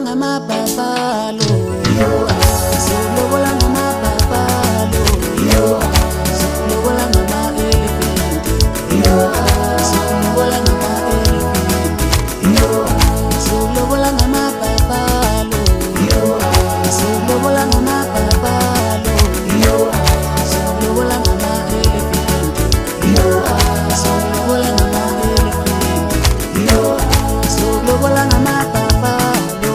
ngamapapalo, silobola ngamapapalo, silobola ngama-elephant, silobola ngama-elephant, silobola ngamapapalo, silobola ngamapapalo, silobola ngama-elephant, silobola ngama-elephant, silobola ngamapapalo,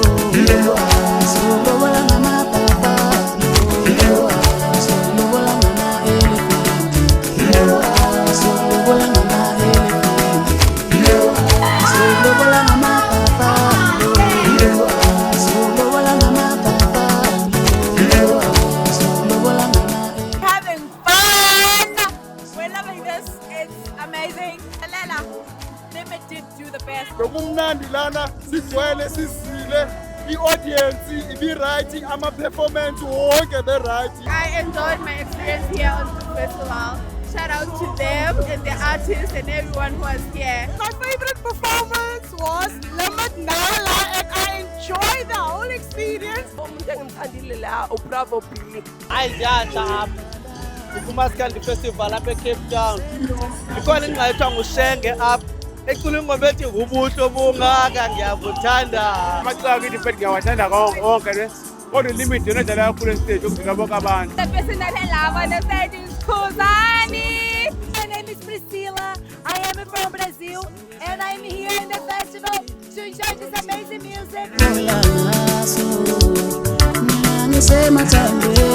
silobola ngamapapalo, silobola ngama-elephant, silobola ngama-elephant, silobola ngamapapalo, silobola ngama-papalo, silobola ngama-elephant. Having fun! We're loving this. It's amazing. Lela, Limit did do the best. Kumnandi lana sigcwele sizile i-audience ibi-right ama-performance wonke be-right. I enjoyed my experience here on the festival. Shout out to them and the artists and everyone who was here. My favorite performance was Limit Nala, and I enjoyed the whole experience. Bravo Billy. Ayidla kuMaskandi Festival apha eCape Town. Ikhona ingxaki ethiwa nguShenge apha. Ecula ingoma ethi ubuhle obungaka ngiyakuthanda. Amacala akithi mfethu ngiyawathanda konke le. Kodwa ilimit yona edlala kakhulu estage ukudlula bonke abantu. The person that I love on the stage is Kuzani. My name is Priscilla. I am from Brazil and I'm here in the festival to enjoy this amazing music. Ola ngaso, mina ngisemathandweni.